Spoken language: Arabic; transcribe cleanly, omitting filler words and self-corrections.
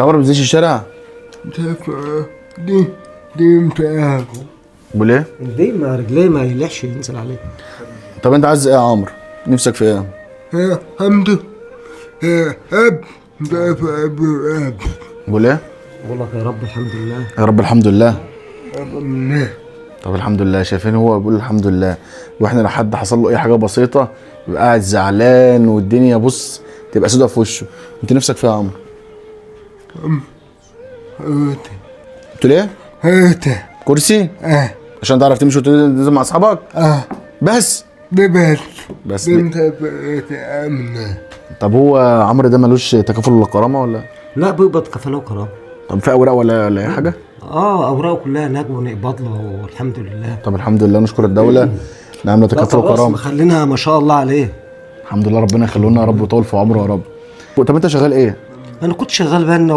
عمرك ما بتنزلش الشارع؟ دي متعبة. بقول ايه؟ دي ما رجليه ما يلحش ينزل عليه. طب انت عايز ايه يا عمرو؟ نفسك في ايه؟ حمد أب أب. بقول ايه؟ بقول لك يا رب الحمد لله. يا رب الحمد لله. أب. طب الحمد لله. شايفين هو بيقول الحمد لله، واحنا لو حد حصل له اي حاجه بسيطه يبقى قاعد زعلان والدنيا بص تبقى سودة في وشه. انت نفسك في ايه يا عمرو؟ قلت له ايه؟ هات. كرسي؟ عشان تعرف تمشي وتنزل مع اصحابك؟ بس بس دي. انت بقيت امنه. طب هو عمرو ده ملوش تكافل ولا كرامه ولا؟ لا بيقبض كفاله وكرامه. طب في اوراق ولا اي حاجه؟ اوراقه كلها هناك ونقبض له والحمد لله. طب الحمد لله نشكر الدوله نعم له تكافل وكرامه. مخلينها ما شاء الله عليه. الحمد لله ربنا يخليه لنا يا رب ويطول في عمره يا رب. طب انت شغال ايه؟ انا كنت شغال بنا